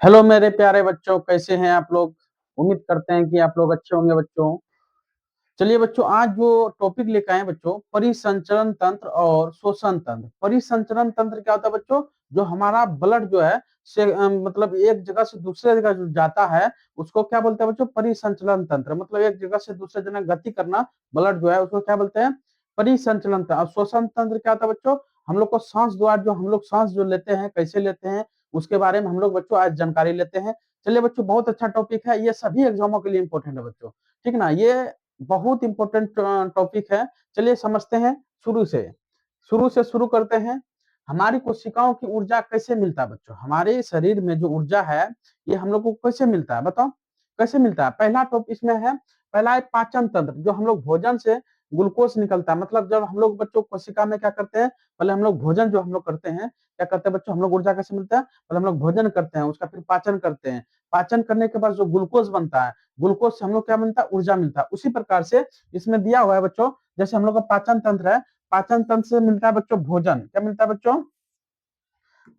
Hello मेरे प्यारे बच्चों, कैसे हैं आप लोग। उम्मीद करते हैं कि आप लोग अच्छे होंगे बच्चों। चलिए बच्चों, आज जो टॉपिक लेकर आए हैं बच्चों, परिसंचरण तंत्र और श्वसन तंत्र। परिसंचरण तंत्र क्या होता है बच्चों? जो हमारा ब्लड जो है से मतलब एक जगह से दूसरे जगह जो जाता है, उसको क्या बोलते हैं बच्चों? परिसंचरण तंत्र। मतलब एक जगह से दूसरे जगह गति करना, ब्लड जो है उसको क्या बोलते हैं? परिसंचलन तंत्र। और श्वसन तंत्र क्या होता है बच्चों? हम लोग को सांस द्वारा जो हम लोग सांस जो लेते हैं, कैसे लेते हैं, उसके बारे में हम लोग बच्चों आज जानकारी लेते हैं। चलिए बच्चों, बहुत अच्छा टॉपिक है, ये सभी एग्जामों के लिए इंपॉर्टेंट है बच्चों। ठीक ना? ये बहुत इंपॉर्टेंट टॉपिक है। चलिए समझते हैं शुरू से शुरू करते हैं। हमारी कोशिकाओं की ऊर्जा कैसे मिलता है बच्चों? हमारे शरीर में जो ऊर्जा है, ये हम लोग को कैसे मिलता है बताओ? कैसे मिलता है? पहला टॉपिक इसमें है, पहला है पाचन तंत्र। जो हम लोग भोजन से ग्लूकोज निकलता है, मतलब जब हम लोग बच्चों कोशिका में क्या करते हैं, पहले हम लोग भोजन जो हम लोग करते हैं, क्या करते हैं बच्चों? हम लोग ऊर्जा कैसे मिलता है? पहले हम लोग भोजन करते हैं, उसका फिर पाचन करते हैं। पाचन करने के बाद जो ग्लूकोज बनता है, ग्लूकोज से हम लोग क्या मिलता है? ऊर्जा मिलता है। उसी प्रकार से इसमें दिया हुआ है बच्चों, जैसे हम लोग का पाचन तंत्र है, पाचन तंत्र से मिलता है बच्चों भोजन। क्या मिलता है बच्चों?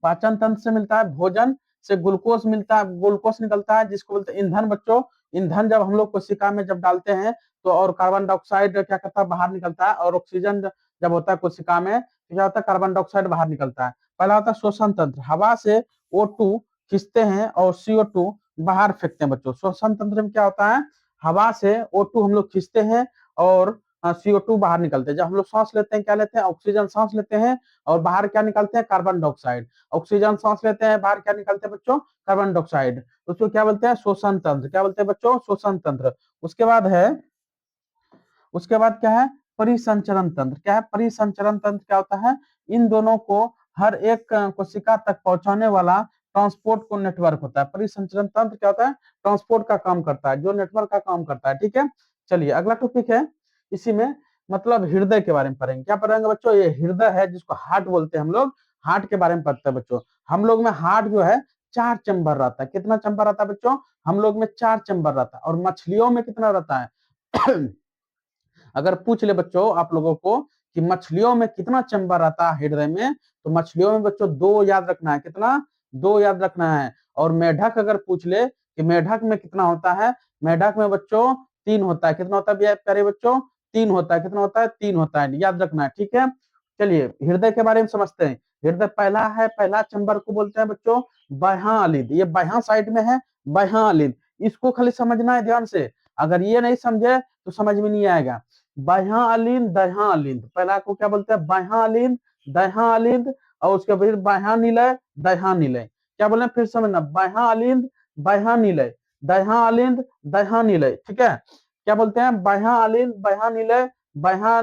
पाचन तंत्र से मिलता है भोजन, से ग्लूकोज मिलता है, ग्लूकोज निकलता है जिसको बोलते हैं ईंधन बच्चों। ईंधन जब हम लोग कोशिका में जब डालते हैं, तो और कार्बन डाइऑक्साइड क्या करता है? बाहर निकलता है। और ऑक्सीजन जब होता है कोशिका में, तो क्या होता है? कार्बन डाइऑक्साइड बाहर निकलता है। पहला होता है श्वसन तंत्र, हवा से O2 खींचते हैं और CO2 बाहर फेंकते हैं बच्चों। श्वसन तंत्र में क्या होता है? हवा से O2 हम लोग खींचते हैं और CO2 बाहर निकलते हैं। जब हम लोग सांस लेते हैं, क्या लेते हैं? ऑक्सीजन सांस लेते हैं, और बाहर क्या निकलते हैं? Carbon dioxide. ऑक्सीजन सांस लेते हैं, बाहर क्या निकलते हैं बच्चों? Carbon dioxide. उसको क्या बोलते हैं? श्वसन तंत्र। क्या बोलते हैं बच्चों? श्वसन तंत्र। उसके बाद है, उसके बाद क्या है? परिसंचरण तंत्र। क्या है परिसंचरण तंत्र? क्या होता है? इन दोनों को हर एक कोशिका तक पहुंचाने वाला ट्रांसपोर्ट को नेटवर्क होता है। परिसंचरण तंत्र क्या होता है? ट्रांसपोर्ट का काम करता है, जो नेटवर्क का काम करता है। ठीक है, चलिए अगला टॉपिक है, इसी में मतलब हृदय के बारे में पढ़ेंगे। क्या पढ़ेंगे बच्चों? ये हृदय है, जिसको हार्ट बोलते हैं हम लोग। हार्ट के बारे में पढ़ते हैं बच्चों। हम लोग में हार्ट जो है 4 चैम्बर रहता है। कितना चैम्बर रहता है बच्चों? हम लोग में 4 चैम्बर रहता है। और मछलियों में कितना रहता है? अगर पूछ ले बच्चों आप लोगों को कि मछलियों में कितना चैम्बर आता है हृदय में, तो मछलियों में बच्चों 2 याद रखना है। कितना? 2 याद रखना है। और मेढक अगर पूछ ले कि मेढक में कितना होता है, मेढक में बच्चों 3 होता है। कितना होता है प्यारे बच्चों? 3 होता है। कितना होता है? 3 होता है, याद रखना है। ठीक है, चलिए हृदय के बारे में समझते हैं। हृदय पहला है, पहला चैम्बर को बोलते हैं बच्चों बाह्य अलिंद। ये बाह्य साइड में है, बाह्य अलिंद। इसको खाली समझना है ध्यान से। अगर ये नहीं समझे तो समझ में नहीं आएगा। बाह्य अलिंद, दाह्य अलिंद। पहला को क्या बोलते हैं? बाह्य अलिंद, दाह्य अलिंद। और उसके फिर बाह्य निलय, दाह्य निलय। क्या बोले फिर समझना, बाह्य अलिंद, बाह्य निलय, दाह्य अलिंद, दाह्य निलय। ठीक है, क्या बोलते हैं? बाह्य अलिंद, बाह्य निलय, बाह्य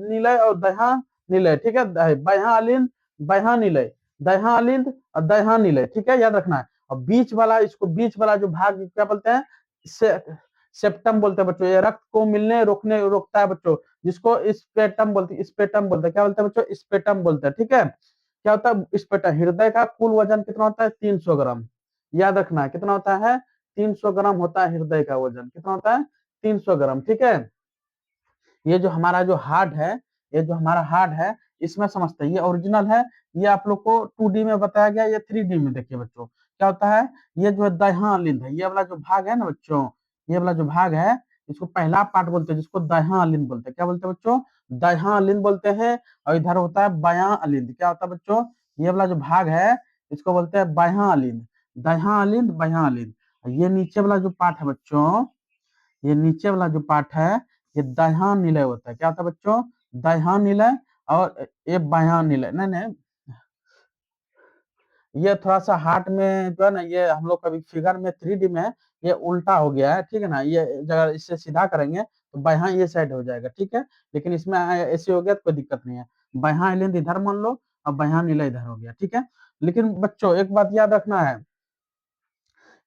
निलय और दाह्य निलय। ठीक है, बाह्य अलिंद, बाह्य निलय, दाह्य अलिंद और दाह्य निलय। ठीक है, याद रखना है। और बीच वाला, इसको बीच वाला जो भाग क्या बोलते हैं? सेप्टम बोलते हैं बच्चों। ये रक्त को मिलने रोकने रोकता है बच्चों, जिसको स्पेटम बोलते हैं। स्पेटम बोलते हैं। क्या बोलते हैं बच्चों? स्पेटम बोलते हैं। ठीक है, क्या होता है स्पेटम? हृदय का कुल वजन कितना होता है? 300 ग्राम। याद रखना है, कितना होता है? 300 ग्राम होता है हृदय का वजन। कितना होता है? 300 ग्राम। ठीक है, ये जो हमारा जो हार्ट है, ये जो हमारा हार्ट है, इसमें समझते हैं। ये ओरिजिनल है, ये आप लोग को 2D में बताया गया, ये 3D में देखिए बच्चों क्या होता है। ये जो है दाह्य है, ये वाला जो भाग है ना बच्चों, ये वाला जो भाग है, इसको पहला पार्ट बोलते हैं, जिसको दाह्य बोलते हैं। क्या बोलते हैं बच्चों? दाह्य बोलते हैं। और इधर होता है बाह्य अलिंद। क्या होता है बच्चों? ये वाला जो भाग है, इसको बोलते हैं बाह्य अलिंद, दाह्य अलिंद, बाह्य अलिंद। ये नीचे वाला जो पार्ट है बच्चों, ये नीचे वाला जो पार्ट है, ये दाह्य निलय होता है। क्या होता है बच्चों? दाह्य निलय। और ये बाह्य निलय। नहीं नहीं, ये थोड़ा सा हार्ट में जो है ना, ये हम लोग कभी फिगर में 3D में है, ये उल्टा हो गया है। ठीक है ना, ये अगर इससे सीधा करेंगे तो बाह्य ये साइड हो जाएगा। ठीक है, लेकिन इसमें ऐसे हो गया तो कोई दिक्कत नहीं है। बाह्य अलिंद इधर मान लो, और बाह्य निलय इधर हो गया। ठीक है, लेकिन बच्चों एक बात याद रखना है,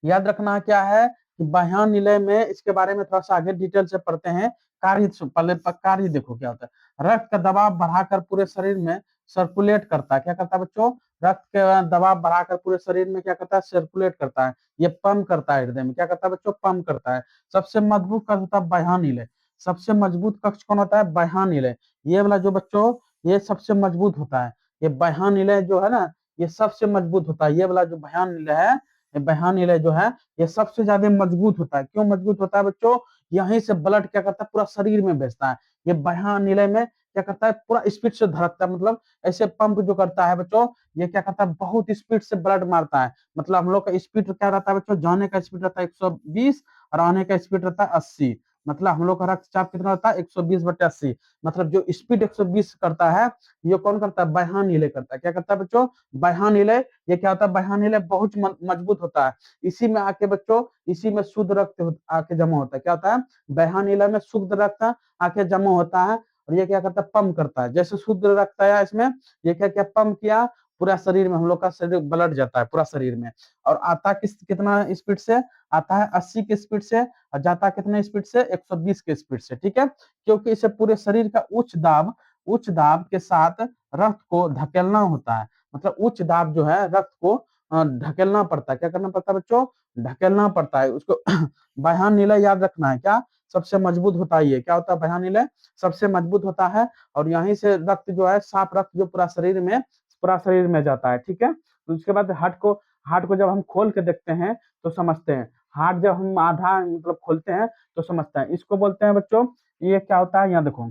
याद रखना क्या है कि बाह्य निलय में, इसके बारे में थोड़ा सा आगे डिटेल से पढ़ते हैं। कार्य पहले कार्य देखो क्या होता है। रक्त का दबाव बढ़ाकर पूरे शरीर में सर्कुलेट करता है। क्या करता है बच्चों? रक्त का दबाव बढ़ाकर पूरे शरीर में क्या करता है? सर्कुलेट करता है। ये पंप करता है हृदय में। क्या करता है बच्चों? पंप करता है। सबसे मजबूत कक्ष होता है बाह्य निलय। सबसे मजबूत कक्ष कौन होता है? बाह्य निलय। ये वाला जो बच्चों, ये सबसे मजबूत होता है। ये बाह्य निलय जो है ना, ये सबसे मजबूत होता है। ये वाला जो बाह्य निलय है, ये बाह्य निलय जो है ये सबसे ज्यादा मजबूत होता है। क्यों मजबूत होता है बच्चों? यहीं से ब्लड क्या करता है पूरा शरीर में भेजता है। ये बाह्य निलय में क्या करता है पूरा स्पीड से धड़कता है, मतलब ऐसे पंप जो करता है बच्चों, ये क्या करता है बहुत स्पीड से ब्लड मारता है। मतलब हम लोग का स्पीड क्या रहता है बच्चों? जाने का स्पीड रहता है 120 और आने का स्पीड रहता है 80। मतलब हम लोग का रक्तचाप कितना रहता है? 120/80। मतलब जो स्पीड 120 करता है ये कौन करता है? बाह्य निलय करता है। क्या करता है बच्चों? बाह्य निलय। ये क्या होता है? बाह्य निलय बहुत मजबूत होता है। इसी में आके बच्चों, इसी में शुद्ध रक्त आके जमा होता है। क्या होता है? बाह्य निलय में शुद्ध रक्त आके जमा होता है और ये क्या करता है? पंप करता है। जैसे शुद्ध रक्त आया इसमें, ये क्या क्या पंप किया पूरा शरीर में, हम लोग का शरीर ब्लड जाता है पूरा शरीर में। और आता कितना स्पीड से? आता है 80 के स्पीड से और जाता कितने स्पीड से? 120 के स्पीड से। ठीक है, क्योंकि इसे पूरे शरीर का उच्च दाब के साथ रक्त को धकेलना होता है। मतलब उच्च दाब जो है रक्त को धकेलना पड़ता है। क्या करना पड़ता है बच्चों? ढकेलना पड़ता है उसको। बाह्य निलय याद रखना है क्या? सबसे मजबूत होता है। ये क्या होता है? बाह्य निलय सबसे मजबूत होता है और यहीं से रक्त जो है, साफ रक्त जो पूरा शरीर में जाता है। ठीक है, तो उसके बाद हार्ट को जब हम खोल के देखते हैं तो समझते हैं। हार्ट जब हम आधा मतलब खोलते हैं तो समझते हैं। इसको बोलते हैं बच्चों, ये क्या होता है? यहाँ देखो,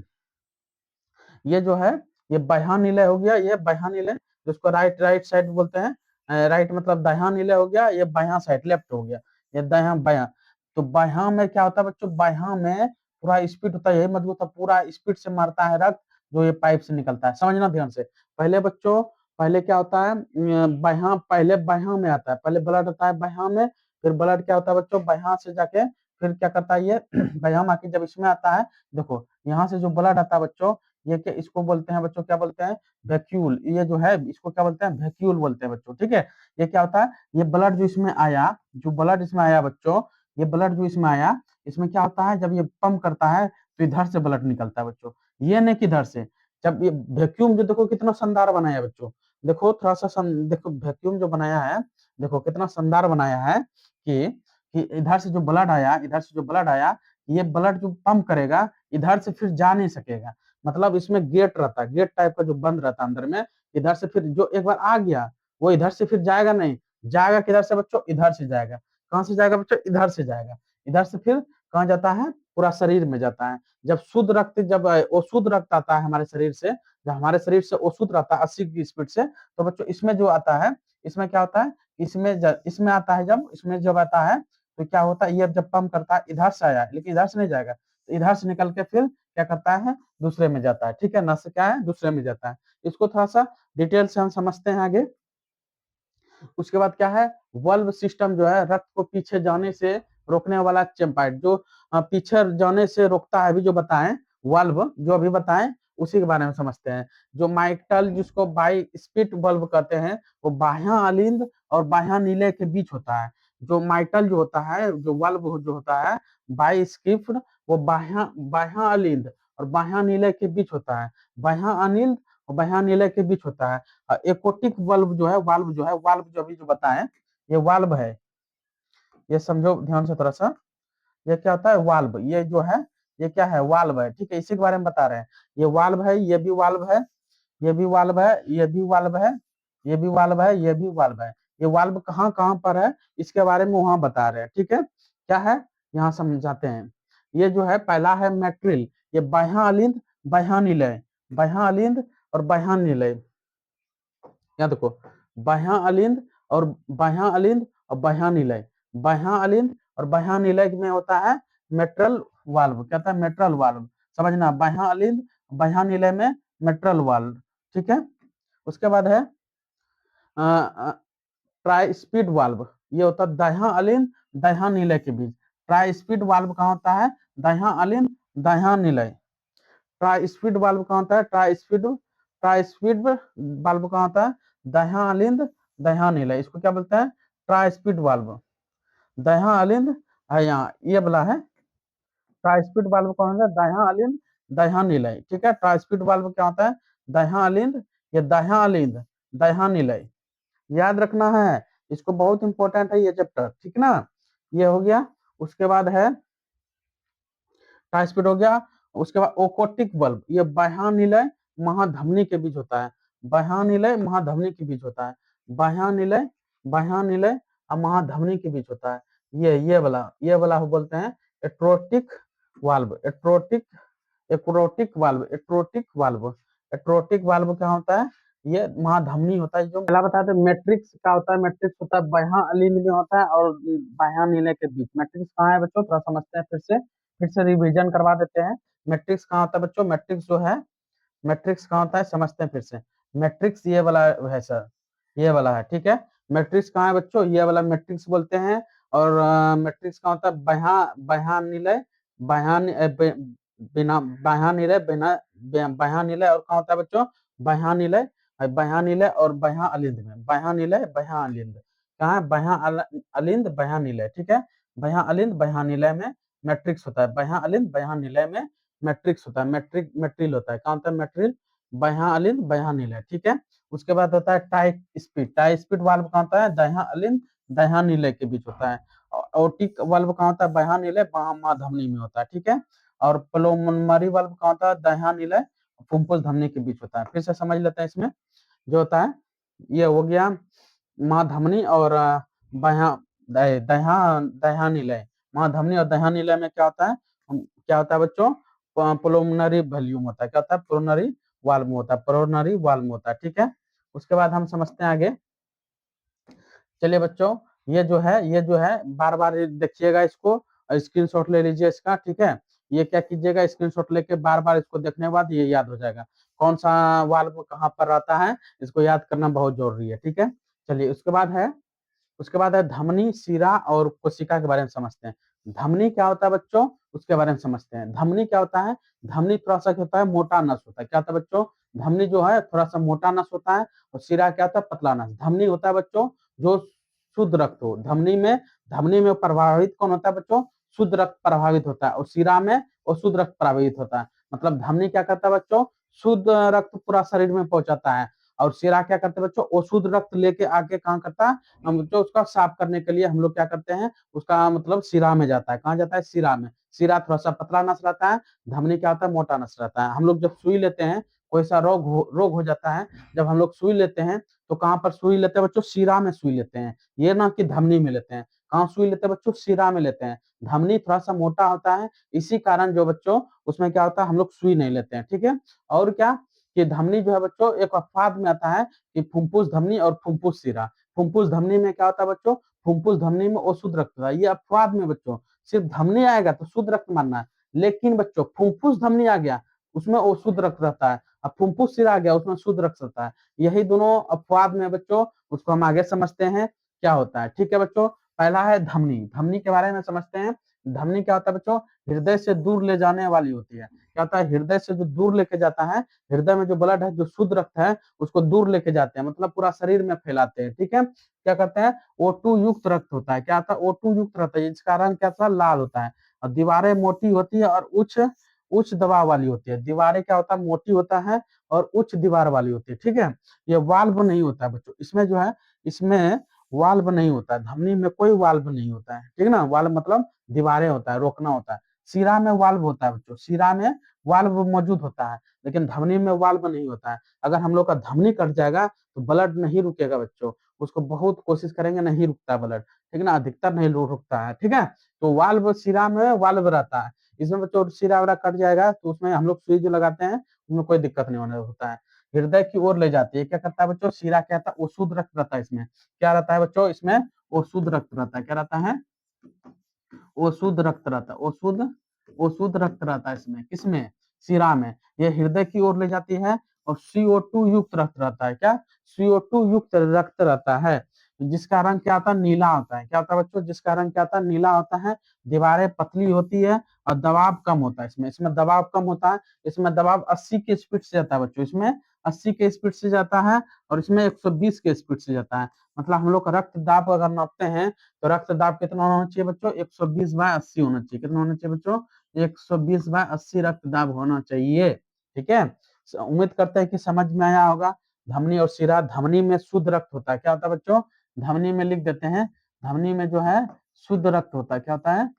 ये जो है ये बाह्य निलय हो गया। ये बाह्य निलय जिसको राइट राइट साइड बोलते हैं। राइट मतलब दाह्य निलय हो गया। ये बाह्य साइड लेफ्ट हो गया। ये दाह्य बाह्य। तो बाह्य में क्या होता है बच्चों? बाह्य में पूरा स्पीड होता है, यही मजबूत है, पूरा स्पीड से मारता है रक्त जो ये पाइप से निकलता है। समझना ध्यान से। पहले बच्चों, पहले क्या होता है? बाह्य, पहले बाह्य में आता है, पहले ब्लड आता है बाह्य में, फिर ब्लड क्या होता है बच्चों? बाह्य से जाके फिर क्या करता है ये बाह्य में आके जब इसमें आता है, देखो यहाँ से जो ब्लड आता है बच्चों, ये क्या इसको बोलते हैं बच्चों? क्या बोलते हैं? वैक्यूल। ये जो है इसको क्या बोलते हैं? वैक्यूल बोलते हैं बच्चों। ठीक है, ये क्या होता है? ये ब्लड जो इसमें आया, जो ब्लड इसमें आया बच्चों, ये ब्लड जो इसमें आया, इसमें क्या होता है? जब ये पंप करता है तो इधर से ब्लड निकलता है बच्चों, ये नहीं किधर से। जब ये वैक्यूम जो देखो कितना शानदार बनाया है बच्चों, देखो थोड़ा सा देखो वैक्यूम जो बनाया है, देखो कितना शानदार बनाया है कि इधर से जो ब्लड आया, इधर से जो ब्लड आया, ये ब्लड जो पंप करेगा इधर से फिर जा नहीं सकेगा। मतलब इसमें गेट रहता है, गेट टाइप का जो बंद रहता है अंदर में। इधर से फिर जो एक बार आ गया वो इधर से फिर जाएगा नहीं। जाएगा किधर से बच्चों? इधर से जाएगा। कहां से जाएगा बच्चों? इधर से जाएगा। इधर से फिर कहाँ जाता है? पूरा शरीर में जाता है। जब अशुद्ध रक्त आता है हमारे शरीर से, जब हमारे शरीर से अशुद्ध रहता है 80 की स्पीड से, तो बच्चों इसमें जो आता है, इसमें क्या होता है? इसमें आता है, जब इसमें जब आता है तो क्या होता है? ये जब पंप करता है इधर से आया, लेकिन इधर से नहीं जाएगा, तो इधर से निकल के फिर क्या करता है? दूसरे में जाता है। ठीक है, नस क्या है? दूसरे में जाता है। इसको थोड़ा सा डिटेल से हम समझते हैं आगे। उसके बाद क्या है? वल्व सिस्टम जो है रक्त को पीछे जाने से रोकने वाला चेम्पाइट, जो पीछे जाने से रोकता है, अभी जो बताएं वल्व जो अभी बताएं उसी के बारे में समझते हैं। जो माइटल जिसको बाई स्पिट वल्व कहते हैं, वो बाह्य अलिंद और बाह्य नीले के बीच होता है। जो माइटल जो होता है, जो वल्व जो होता है बाई स्किफ्ट, वो बाह्य बाह्य अलिंद और बाह्य नीले के बीच होता है। बाह्य अनिल और बाह्य नीले के बीच होता है। एकोटिक वाल्व जो अभी जो बताएं, ये वाल्व है। ये समझो ध्यान से थोड़ा सा। ये क्या होता है? वाल्व। ये जो है ये क्या है? वाल्व है। ठीक है, इसी के बारे में बता रहे हैं। ये वाल्व है, ये भी वाल्व है, ये भी वाल्व है, ये भी वाल्व है, ये भी वाल्व है, ये भी वाल्व है। ये वाल्व कहाँ कहाँ पर है इसके बारे में वहां बता रहे हैं। ठीक है, क्या है यहाँ समझाते हैं। ये जो है पहला है मैट्रिल, ये बाह्य अलिंद बाह्य निलय, बाह्य अलिंद और बाह्य निलय। यहाँ देखो, बाह्य अलिंद और बाह्य अलिंद और बाह्य निलय, बाह्य अलिंद और बाह्य निलय में होता है मेट्रल वाल्व। क्या होता है? Mitral valve. समझना, बाह्य अलिंद बाह्य निलय में मेट्रल वाल्व। ठीक है, उसके बाद है ट्राई स्पीड वाल्व। ये होता है दाह्य अलिंद दाह्य निलय के बीच। ट्राई स्पीड वाल्व कहाँ होता है? दाह्य अलिंद दाह्य निलय। ट्राई स्पीड वाल्व कहाँ होता है? ट्राई स्पीड वाल्व कहाँ होता है? दाह्य अलिंद दाह्य निलय। इसको क्या बोलते हैं? Tricuspid valve. दाह्य अलिंद है यहाँ, ये वाला है ट्राई स्पीड वाल्व। कौन होता है? दाह्य अलिंद दाह्य निलय। ठीक है, ट्राई स्पीड वाल्व क्या होता है? दाह्य अलिंद, ये दाह्य अलिंद दाह्य निलय। याद रखना है, इसको बहुत इंपॉर्टेंट है ये चैप्टर। ठीक ना, ये हो गया। उसके बाद है ट्रांसमिट हो गया। उसके बाद ओकोटिक बल्ब, ये बाह्य निलय महाधमनी के बीच होता है। बाह्य निलय महाधमनी के बीच होता है। बाह्य निलय और महाधमनी के बीच होता है। ये वाला बोलते हैं एट्रोटिक वाल्व। एट्रोटिक वाल्व क्या होता है? ये महाधमनी होता है। जो पहला बताया था मैट्रिक्स क्या होता है। मैट्रिक्स होता है बाह्य अलिंद में होता है और बाह्य नीले के बीच। मैट्रिक्स कहाँ है बच्चों? थोड़ा समझते हैं फिर से रिवीजन करवा देते हैं। मैट्रिक्स कहाँ होता है बच्चों? मैट्रिक्स जो है, मैट्रिक्स कहाँ होता है समझते हैं फिर से। मैट्रिक्स ये वाला है सर, ये वाला है, ठीक है। मैट्रिक्स कहाँ है बच्चों? ये वाला मैट्रिक्स बोलते हैं। और मैट्रिक्स कहाँ होता है? बाह्य बिना बाह्य निलय बिना बाह्य निलय। और कहाँ होता है बच्चों? बाह्य निलय और बाह्य अलिंद में। बाह्य निलय बाह्य अलिंद कहाँ है? अलिंद बाह्य निलय, ठीक है। बाह्य अलिंद बाह्य निलय में मैट्रिक्स होता है। बाह्य अलिंद बाह्य निलय में मैट्रिक्स होता है। मैट्रिल होता है। कहाँ होता है? मैट्रिल बाह्य अलिंद बाह्य निलय, ठीक है। उसके बाद होता है टाई स्पीड वाल्व कहाँ होता है? दाह्य अलिंद दाह्य निलय के बीच होता है। ओटिक वाल्व कहाँ होता है? बाह्य निलय महाधमनी में होता है, ठीक है। और प्लोमनरी वाल्व कहाँ होता है? दाह्य निलय फुफ्फुस धमनी के बीच होता है। फिर से समझ लेते हैं। इसमें जो होता है ये हो गया महाधमनी और बाह्य दाह्य निलय। महाधमनी और दाह्य निलय में क्या होता है? क्या होता है बच्चों? प्लोमनरी वॉल्यूम होता है। क्या होता है? प्लोनरी वाल्व होता है। प्लोनरी वाल्व होता है, ठीक है। उसके बाद हम समझते हैं आगे। चलिए बच्चों, ये जो है बार बार देखिएगा इसको, स्क्रीनशॉट ले लीजिए इसका, ठीक है। ये क्या कीजिएगा, स्क्रीनशॉट लेके बार बार इसको देखने के बाद ये याद हो जाएगा कौन सा वाल्व कहाँ पर रहता है। इसको याद करना बहुत जरूरी है, ठीक है। चलिए उसके बाद है धमनी, शिरा और कोशिका के बारे में समझते हैं। धमनी क्या होता है बच्चों? उसके बारे में समझते हैं। धमनी क्या होता है? धमनी थोड़ा सा क्या होता है? मोटा नस होता है। क्या होता है बच्चों? धमनी जो है थोड़ा सा मोटा नस होता है और शिरा क्या होता है? पतला नस। धमनी होता है बच्चों जो शुद्ध रक्त हो। धमनी में प्रभावित कौन होता है बच्चों? शुद्ध रक्त प्रभावित होता है। और शिरा में अशुद्ध रक्त प्रभावित होता है। मतलब धमनी क्या करता है बच्चों? शुद्ध रक्त पूरा शरीर में पहुंचाता है। और शिरा क्या करते हैं बच्चों? अशुद्ध रक्त लेके आके कहाँ करता है? हम जो उसका साफ करने के लिए हम लोग क्या करते हैं? उसका मतलब शिरा में जाता है। कहाँ जाता है? शिरा में। शिरा थोड़ा सा पतला नस रहता है। धमनी क्या होता है? मोटा नस रहता है। हम लोग जब सुई लेते हैं, कोई सा रोग हो जाता है, जब हम लोग सुई लेते हैं तो कहाँ पर सुई लेते हैं बच्चों? शिरा में सुई लेते हैं। ये ना कि धमनी में लेते हैं। कहाँ सुई लेते हैं बच्चों? शिरा में लेते हैं। धमनी थोड़ा सा मोटा होता है, इसी कारण जो बच्चों उसमें क्या होता है? हम लोग सुई नहीं लेते हैं, ठीक है। और क्या कि धमनी जो है बच्चों एक अपवाद में आता है कि फुफ्फुस धमनी और फुफ्फुस शिरा। फुफ्फुस धमनी में क्या होता है बच्चों? फुफ्फुस धमनी में अशुद्ध रक्त होता है। ये अपवाद में बच्चों, सिर्फ धमनी आएगा तो शुद्ध रक्त मानना है। लेकिन बच्चों फुफ्फुस धमनी आ गया, उसमें अशुद्ध रक्त रहता है। अब फुफ्फुस शिरा आ गया, उसमें शुद्ध रक्त रहता है। यही दोनों अपवाद में बच्चों, उसको हम आगे समझते हैं क्या होता है, ठीक है बच्चों। पहला है धमनी। धमनी के बारे में समझते हैं। धमनी क्या होता है बच्चों? हृदय से दूर ले जाने वाली होती है। क्या होता है? हृदय से जो दूर लेके जाता है, हृदय में जो ब्लड है, जो शुद्ध रक्त है, उसको दूर लेके जाते हैं, मतलब पूरा शरीर में फैलाते हैं, ठीक है। क्या करते हैं? O2 युक्त रक्त होता है। क्या होता है? O2 युक्त रक्त है, जिसका रंग क्या होता है? लाल होता है। और दीवारें मोटी होती है और उच्च उच्च दबाव वाली होती है। दीवारें क्या होता है? मोटी होता है और उच्च दीवार वाली होती है, ठीक है। ये वाल्व नहीं होता है बच्चों, इसमें जो है, इसमें वाल्व नहीं होता है। धमनी में कोई वाल्व नहीं होता है, ठीक है ना। वाल्व मतलब दीवारें होता है, रोकना होता है। शिरा में वाल्व होता है बच्चों, शिरा में वाल्व मौजूद होता है, लेकिन धमनी में वाल्व नहीं होता है। अगर हम लोग का धमनी कट जाएगा तो ब्लड नहीं रुकेगा बच्चों। उसको बहुत कोशिश करेंगे, नहीं रुकता ब्लड, ठीक है ना। अधिकतर नहीं रुकता है, ठीक है। तो वाल्व शिरा में वाल्व रहता है। इसमें बच्चों शिरा वगैरह कट जाएगा तो उसमें हम लोग सुई जो लगाते हैं, उसमें कोई दिक्कत नहीं होने होता है। हृदय की ओर ले जाती है। क्या करता है बच्चों? शिरा क्या था? वो शुद्ध रक्त रहता है। इसमें क्या रहता है बच्चों? इसमें वो शुद्ध रक्त रहता है। क्या रहता है? वो शुद्ध रक्त रहता है। वो शुद्ध रक्त रहता है इसमें। किसमें? शिरा में। ये हृदय की ओर ले जाती है। और CO2 युक्त रक्त रहता है। क्या? CO2 युक्त रक्त रहता है, जिसका रंग क्या होता है? नीला होता है। क्या होता है बच्चों? जिसका रंग क्या होता है? नीला होता है। दीवारें पतली होती है और दबाव कम होता है। इसमें दबाव कम होता है। इसमें दबाव 80 के स्पीड से जाता है बच्चों। इसमें 80 के स्पीड से जाता है और इसमें 120 के स्पीड से जाता है। मतलब हम लोग रक्त दाब अगर नापते हैं तो रक्त दाब कितना होना चाहिए बच्चों? 120/80 होना चाहिए। कितना होना चाहिए बच्चों? 120/80 रक्त दाब होना चाहिए, ठीक है। उम्मीद करते हैं कि समझ में आया होगा। धमनी और शिरा। धमनी में शुद्ध रक्त होता है। क्या होता है बच्चों? धमनी में लिख देते हैं। धमनी में जो है शुद्ध रक्त होता है। क्या होता है?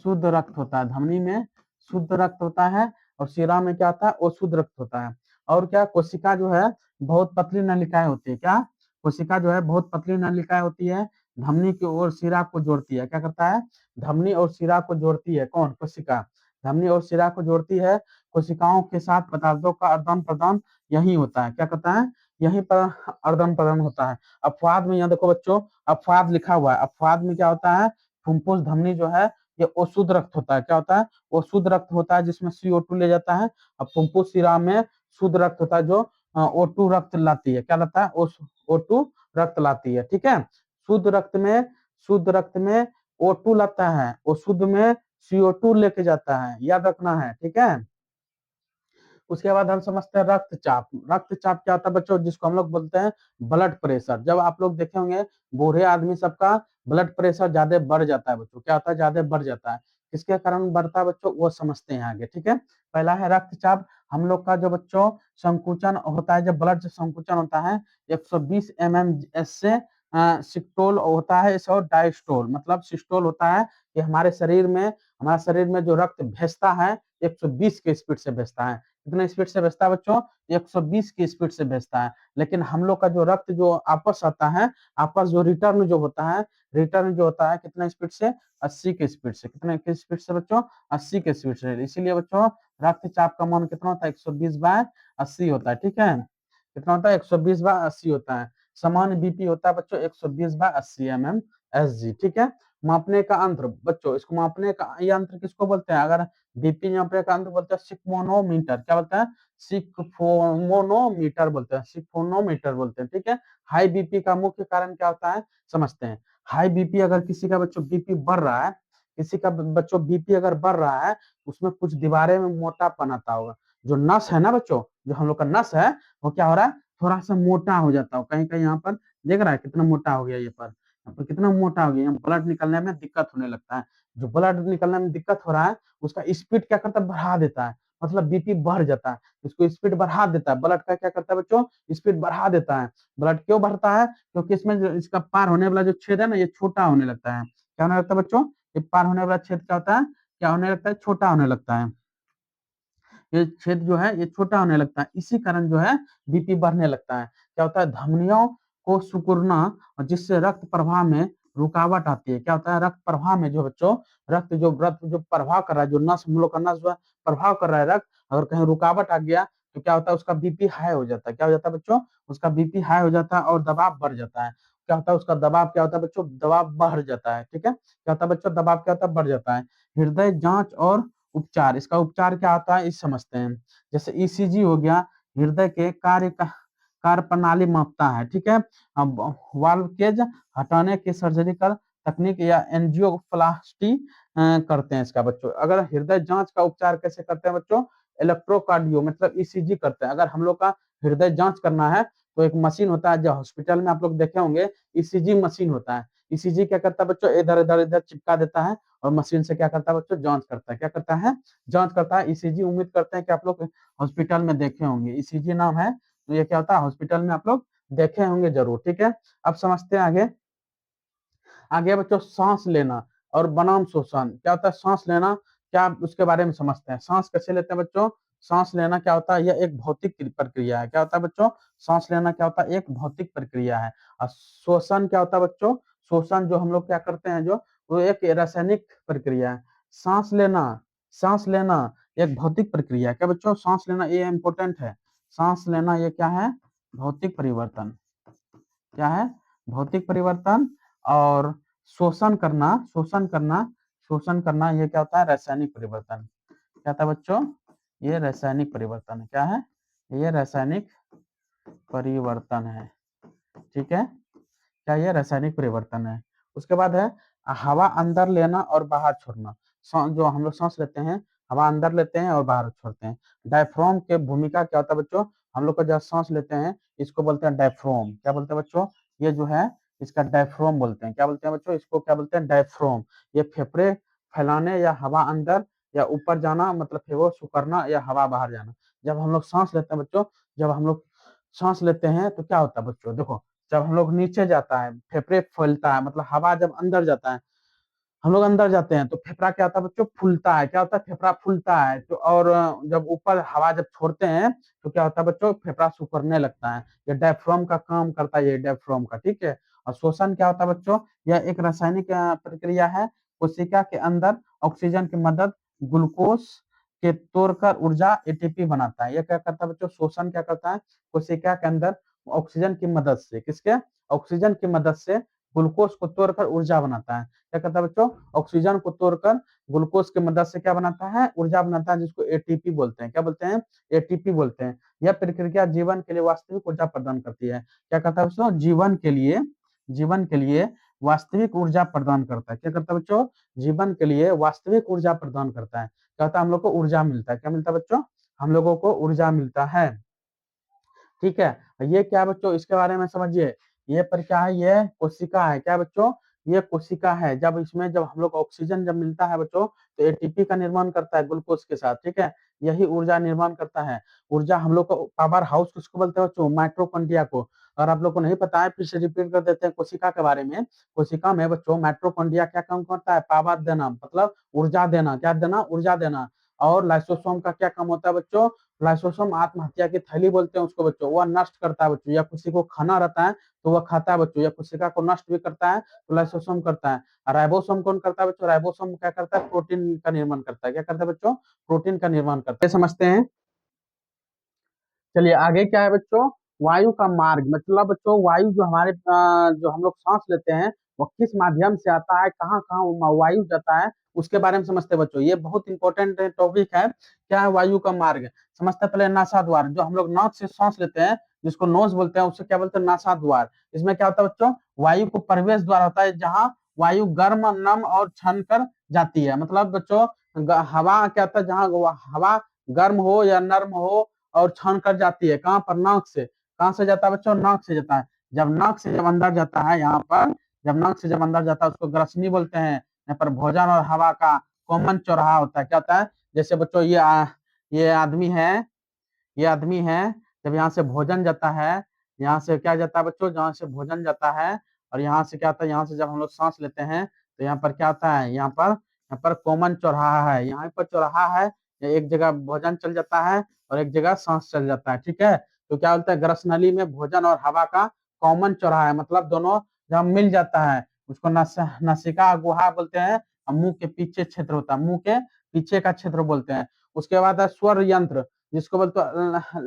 शुद्ध रक्त होता है। धमनी में शुद्ध रक्त होता है और शिरा में क्या होता है? अशुद्ध रक्त होता है। और क्या? कोशिका जो है बहुत पतली नलिकाएं होती है। क्या? कोशिका जो है बहुत पतली नलिकाएं होती है। धमनी की ओर शिरा को जोड़ती है। क्या करता है? धमनी और शिरा को जोड़ती है। कौन? कोशिका। धमनी और शिरा को जोड़ती है। कोशिकाओं के साथ पदार्थों का आदान प्रदान यही होता है। क्या करता है? यहीं पर आदान प्रदान होता है। अपवाद में यहाँ देखो बच्चों, अपवाद लिखा हुआ है। अपवाद में क्या होता है? फुफ्फुस धमनी जो है ये अशुद्ध रक्त होता है। क्या होता है? वो शुद्ध रक्त होता है जिसमें CO2 ले जाता है। और फुफ्फुस शिरा में शुद्ध रक्त होता है जो O2 रक्त लाती है। क्या लाता है? O2 रक्त लाती है। ठीक है। शुद्ध रक्त में O2 लाता है, वो शुद्ध में CO2 लेके जाता है। याद रखना है। ठीक है। उसके बाद हम समझते हैं रक्तचाप। रक्तचाप क्या होता है बच्चों? जिसको हम लोग बोलते हैं ब्लड प्रेशर। जब आप लोग देखे होंगे बूढ़े आदमी सबका ब्लड प्रेशर ज्यादा बढ़ जाता है बच्चों। क्या होता है? ज्यादा बढ़ जाता है। किसके कारण बढ़ता है बच्चों? वो समझते हैं आगे। ठीक है। पहला है रक्तचाप। हम लोग का जो बच्चों संकुचन होता है, जब ब्लड से संकुचन होता है 120 mm से सिस्टोल होता है और डायस्टोल, मतलब सिस्टोल होता है कि हमारे शरीर में जो रक्त भेजता है 120 के स्पीड से भेजता है। कितने स्पीड से भेजता है बच्चों? 120 की स्पीड से भेजता है। लेकिन हम लोग का जो रक्त जो आपस आता है, आपस जो रिटर्न जो होता है, रिटर्न जो होता है कितने स्पीड से? 80 के स्पीड से। कितने के स्पीड से बच्चों? 80 के स्पीड से। इसीलिए बच्चों रक्तचाप का मान कितना होता है? 120/80 होता है। ठीक है। कितना होता है? 120/80 होता है। सामान्य बीपी होता है बच्चों 120/80 mmHg। ठीक है। मापने का यंत्र बच्चों, इसको मापने का यंत्र किसको बोलते हैं? अगर बीपी मापने का यंत्र बोलते हैं सिग्मोनोमीटर। क्या बोलते हैं? सिग्मोनोमीटर बोलते हैं, सिग्मोनोमीटर बोलते हैं। ठीक है। हाई बीपी का मुख्य कारण क्या होता है समझते हैं। हाई बीपी, अगर किसी का बच्चों बीपी बढ़ रहा है, किसी का बच्चों बीपी अगर बढ़ रहा है, उसमें कुछ दीवारें में मोटापन आता होगा। जो नस है ना बच्चों, जो हम लोग का नस है, वो क्या हो रहा है? थोड़ा सा मोटा हो जाता हो। कहीं कहीं यहाँ पर देख रहा है कितना मोटा हो गया। ये पर यहाँ पर कितना मोटा हो गया। यहाँ ब्लड निकलने में दिक्कत होने लगता है। जो ब्लड निकलने में दिक्कत हो रहा है उसका स्पीड क्या करता है? बढ़ा देता है। मतलब बीपी बढ़ जाता है, इसको स्पीड बढ़ा देता है। ब्लड का क्या करता है बच्चों? स्पीड बढ़ा देता है। ब्लड क्यों बढ़ता है? क्योंकि इसमें जो इसका पार होने वाला जो छेद है ना, ये छोटा होने लगता है। क्या होने लगता है बच्चों? ये पार होने वाला छेद क्या होता है? क्या होने लगता है? छोटा होने लगता है। ये छेद जो है ये छोटा होने लगता है। इसी कारण जो है बीपी बढ़ने लगता है। क्या होता है? धमनियों को सिकुड़ना, और जिससे रक्त प्रवाह में रुकावट आती है। क्या होता है? रक्त प्रवाह में जो बच्चों रक्त जो प्रवाह कर रहा है, जो नस हम लोग का नस जो है प्रभाव कर रहा है रक्त, अगर कहीं रुकावट आ गया तो क्या होता है? उसका बीपी हाई हो जाता है। क्या हो जाता है बच्चों? उसका बीपी हाई हो जाता है और दबाव बढ़ जाता है। क्या होता है? उसका दबाव क्या होता है बच्चों? दबाव बढ़ जाता है। ठीक है। क्या होता है बच्चों? दबाव क्या होता है? बढ़ जाता है। हृदय जांच और उपचार। इसका उपचार क्या आता है इस समझते हैं। जैसे ईसीजी हो गया, हृदय के कार्य प्रणाली मापता है। ठीक है। अब वाल्व केज हटाने की सर्जरिकल तकनीक या एंजियोप्लास्टी करते हैं इसका बच्चों। अगर हृदय जांच का उपचार कैसे करते हैं बच्चों? इलेक्ट्रोकार्डियो मतलब ईसीजी करते हैं। अगर हम लोग का हृदय जांच करना है तो एक मशीन होता है, जो हॉस्पिटल में आप लोग देखे होंगे, ईसीजी मशीन होता है। ईसीजी क्या करता है बच्चों? इधर इधर इधर चिपका देता है और मशीन से क्या करता है बच्चों? जांच करता है। क्या करता है? जांच करता है। ईसीजी उम्मीद करते हैं कि आप लोग हॉस्पिटल में देखे होंगे। ईसीजी नाम है, तो ये क्या होता है? हॉस्पिटल में आप लोग देखे होंगे जरूर। ठीक है। अब समझते हैं आगे। आगे बच्चों सांस लेना और बनाम श्वसन। क्या होता है सांस लेना? क्या उसके बारे में समझते हैं। सांस कैसे लेते हैं बच्चों? सांस लेना क्या होता है? यह एक भौतिक प्रक्रिया है। क्या होता है बच्चों? सांस लेना क्या होता है? एक भौतिक प्रक्रिया है। और श्वसन क्या होता है बच्चों? श्वसन जो हम लोग क्या करते हैं, जो वो एक रासायनिक प्रक्रिया है। सांस लेना एक भौतिक प्रक्रिया है। क्या बच्चों? सांस लेना ये इंपॉर्टेंट है। सांस लेना ये क्या है? भौतिक परिवर्तन। क्या है? भौतिक परिवर्तन। और शोषण करना ये क्या होता है? रासायनिक परिवर्तन। क्या था बच्चों? ये रासायनिक परिवर्तन है। क्या है? ये रासायनिक परिवर्तन है। ठीक है। क्या ये रासायनिक परिवर्तन है? उसके बाद है हवा अंदर लेना और बाहर छोड़ना। जो हम लोग सांस लेते हैं, हवा अंदर लेते हैं और बाहर छोड़ते हैं। डायफ्राम के भूमिका क्या होता है बच्चों? हम लोग को जब सांस लेते हैं इसको बोलते हैं डायफ्राम। क्या बोलते हैं बच्चों? ये जो है इसका डायफ्राम बोलते हैं। क्या बोलते हैं बच्चों? इसको क्या बोलते हैं? डायफ्राम। ये फेफड़े फैलाने या हवा अंदर या ऊपर जाना, मतलब फेफड़े सुकड़ना या हवा बाहर जाना। जब हम लोग सांस लेते हैं बच्चों, जब हम लोग सांस लेते हैं तो क्या होता है बच्चों? देखो, जब हम लोग नीचे जाता है फेफड़े फैलता है, मतलब हवा जब अंदर जाता है, हम लोग अंदर जाते हैं तो फेफड़ा क्या होता है बच्चों? फूलता है। क्या होता है? फेफड़ा फूलता है। तो और जब ऊपर हवा जब छोड़ते हैं तो क्या होता है बच्चों? फेफड़ा सिकुड़ने लगता है। ये डायफ्राम का काम करता है, ये डायफ्राम का। ठीक है। और शोषण क्या होता है बच्चों, यह एक रासायनिक प्रक्रिया है। कोशिका के अंदर ऑक्सीजन की मदद ग्लूकोज के तोड़कर ऊर्जा एटीपी बनाता है। यह क्या करता है बच्चों, शोषण क्या करता है, कोशिका के अंदर ऑक्सीजन की मदद से, किसके, ऑक्सीजन की मदद से ग्लूकोज को तोड़कर ऊर्जा बनाता है। क्या करता है बच्चों, ऑक्सीजन को तोड़कर ग्लूकोज की मदद से क्या बनाता है, ऊर्जा बनाता है, जिसको एटीपी बोलते हैं। क्या बोलते हैं, एटीपी बोलते हैं। यह प्रक्रिया जीवन के लिए वास्तविक ऊर्जा प्रदान करती है। क्या करता है बच्चों, जीवन के लिए वास्तविक ऊर्जा प्रदान करता है। क्या करता है बच्चों, जीवन के लिए वास्तविक ऊर्जा प्रदान करता है। क्या होता है, हम लोग को ऊर्जा मिलता है। क्या मिलता है बच्चों, हम लोगों को ऊर्जा मिलता है। ठीक है, ये क्या है बच्चों, इसके बारे में समझिए। ये पर क्या है, ये कोशिका है। क्या बच्चों, ये कोशिका है। जब इसमें जब हम लोग ऑक्सीजन जब मिलता है बच्चों, तो एटीपी का निर्माण करता है ग्लूकोज के साथ। ठीक है, यही ऊर्जा निर्माण करता है। ऊर्जा हम लोग को पावर हाउस किसको बोलते हैं बच्चों, माइटोकॉन्ड्रिया को। और आप लोग को नहीं पता है, फिर से रिपीट कर देते हैं कोशिका के बारे में। कोशिका में बच्चों माइटोकॉन्ड्रिया क्या काम करता है, पावर देना, मतलब ऊर्जा देना। क्या देना, ऊर्जा देना। और लाइसोसोम का क्या काम होता है बच्चों, लाइसोसोम आत्महत्या की थैली बोलते हैं उसको बच्चों, वह नष्ट करता है बच्चों। या किसी को खाना रहता है तो वह खाता है बच्चों, या कोशिका को नष्ट भी करता है तो लाइसोसोम करता है। और राइबोसोम कौन करता है बच्चों, राइबोसोम क्या करता है, प्रोटीन का निर्माण करता है। क्या करता है बच्चों, प्रोटीन का निर्माण करता है। समझते हैं। चलिए आगे क्या है बच्चों, वायु का मार्ग, मतलब बच्चों वायु जो हमारे जो हम लोग सांस लेते हैं, वो किस माध्यम से आता है, कहाँ कहाँ वायु जाता है, उसके बारे में समझते हैं बच्चों। ये बहुत इंपॉर्टेंट टॉपिक है। क्या है वायु का मार्ग, समझते हैं पहले। नासा द्वार, जो हम लोग नाक से सांस लेते हैं, जिसको नोज बोलते हैं, उससे क्या बोलते हैं, नासा द्वार। इसमें क्या होता है बच्चों, वायु को प्रवेश द्वार होता है, जहाँ वायु गर्म, नम और छन कर जाती है। मतलब बच्चों हवा क्या होता है, जहाँ हवा गर्म हो या नर्म हो और छान कर जाती है, कहाँ पर, नाक से। कहाँ से जाता है बच्चों, नाक से जाता है। जब नाक से जब अंदर जाता है, यहाँ पर जब नाक से जब अंदर जाता है, उसको ग्रसनी बोलते हैं। यहाँ पर भोजन और हवा का कॉमन चौराहा होता है। क्या होता है, जैसे बच्चों ये आदमी है, ये आदमी है। जब यहाँ से भोजन जाता है, यहाँ से क्या जाता है बच्चों, जहाँ से भोजन जाता है, और यहाँ से क्या होता है, यहाँ से जब हम लोग सांस लेते हैं, तो यहाँ पर क्या होता है, यहाँ पर कॉमन चौराहा है। यहाँ पर चौराहा है, एक जगह भोजन चल जाता है और एक जगह सांस चल जाता है। ठीक है, तो क्या बोलते हैं, ग्रसनली में भोजन और हवा का कॉमन चौराहा है, मतलब दोनों जब मिल जाता है, उसको नासिका गुहा बोलते हैं। और मुंह के पीछे क्षेत्र होता है, मुंह के पीछे का क्षेत्र बोलते हैं। उसके बाद है स्वर यंत्र, जिसको बोलते हैं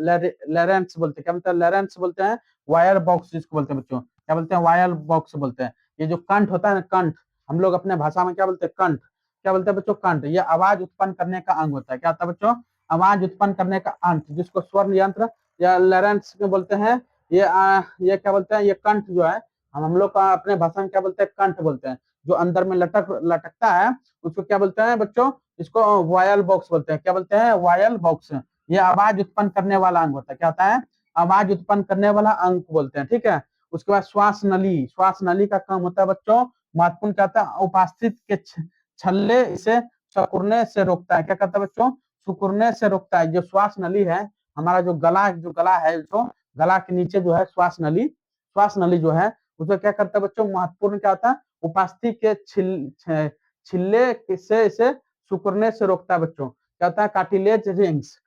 लेरेंस बोलते हैं। क्या बोलते हैं, लेरेंस बोलते हैं। वायर बॉक्स जिसको बोलते हैं बच्चों, क्या बोलते हैं, वायर बॉक्स बोलते हैं। ये जो कंठ होता है ना, कंठ, हम लोग अपने भाषा में क्या बोलते हैं, कंठ। क्या बोलते हैं बच्चों, कंठ। ये आवाज उत्पन्न करने का अंग होता है। क्या होता है बच्चों, आवाज उत्पन्न करने का अंग, जिसको स्वर यंत्र या लेरेंस में बोलते हैं। ये क्या बोलते हैं, ये कंठ जो है, हम लोग का अपने भाषा में क्या बोलते हैं, कंठ बोलते हैं। जो अंदर में लटकता है, उसको क्या बोलते हैं बच्चों, इसको वायल बॉक्स बोलते हैं। क्या बोलते हैं, वायल बॉक्स। ये आवाज उत्पन्न करने वाला अंग होता है। क्या होता है, आवाज उत्पन्न करने वाला अंग बोलते हैं। ठीक है, उसके बाद श्वास नली, श्वास नली का काम होता है बच्चों, महत्वपूर्ण क्या होता है, उपस्थित के छल्ले इसे सिकुड़ने से रोकता है। क्या करता है बच्चों, सिकुड़ने से रोकता है। जो श्वास नली है, हमारा जो गला है, जो गला के नीचे जो है श्वास नली जो है, उसमें क्या करता है बच्चों, महत्वपूर्ण क्या होता है, उपस्थित के छिल्ले से इसे सिकुड़ने से रोकता है बच्चों। क्या होता है, कार्टिलेज रिंग्स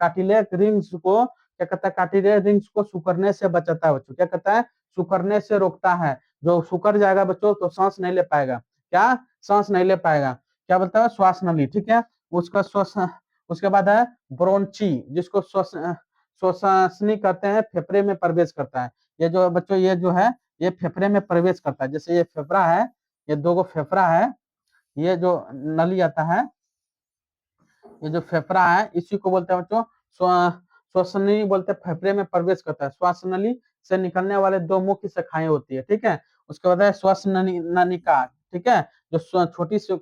को क्या कहता है, कार्टिलेज रिंग्स को सिकुड़ने से बचाता है बच्चों। क्या कहता है, सिकुड़ने से रोकता है। जो सिकुड़ जाएगा बच्चों तो सांस नहीं ले पाएगा। क्या, सांस नहीं ले पाएगा। क्या बोलता है, श्वास नली। ठीक है, उसका श्वास। उसके बाद है ब्रोंची, जिसको श्वसनी कहते हैं, फेफड़े में प्रवेश करता है। ये जो बच्चों, ये जो है, ये फेफड़े में प्रवेश करता है। जैसे ये फेफड़ा है, ये दो गो फेफड़ा है, ये जो नली आता है, ये जो फेफड़ा है, इसी को बोलते हैं बच्चों श्वसनी बोलते हैं। फेफड़े में प्रवेश करता है। श्वास नली से निकलने वाले दो मुख्य शाखाएं होती है। ठीक है, उसके बाद है श्वास नलिका। ठीक है, जो छोटी सी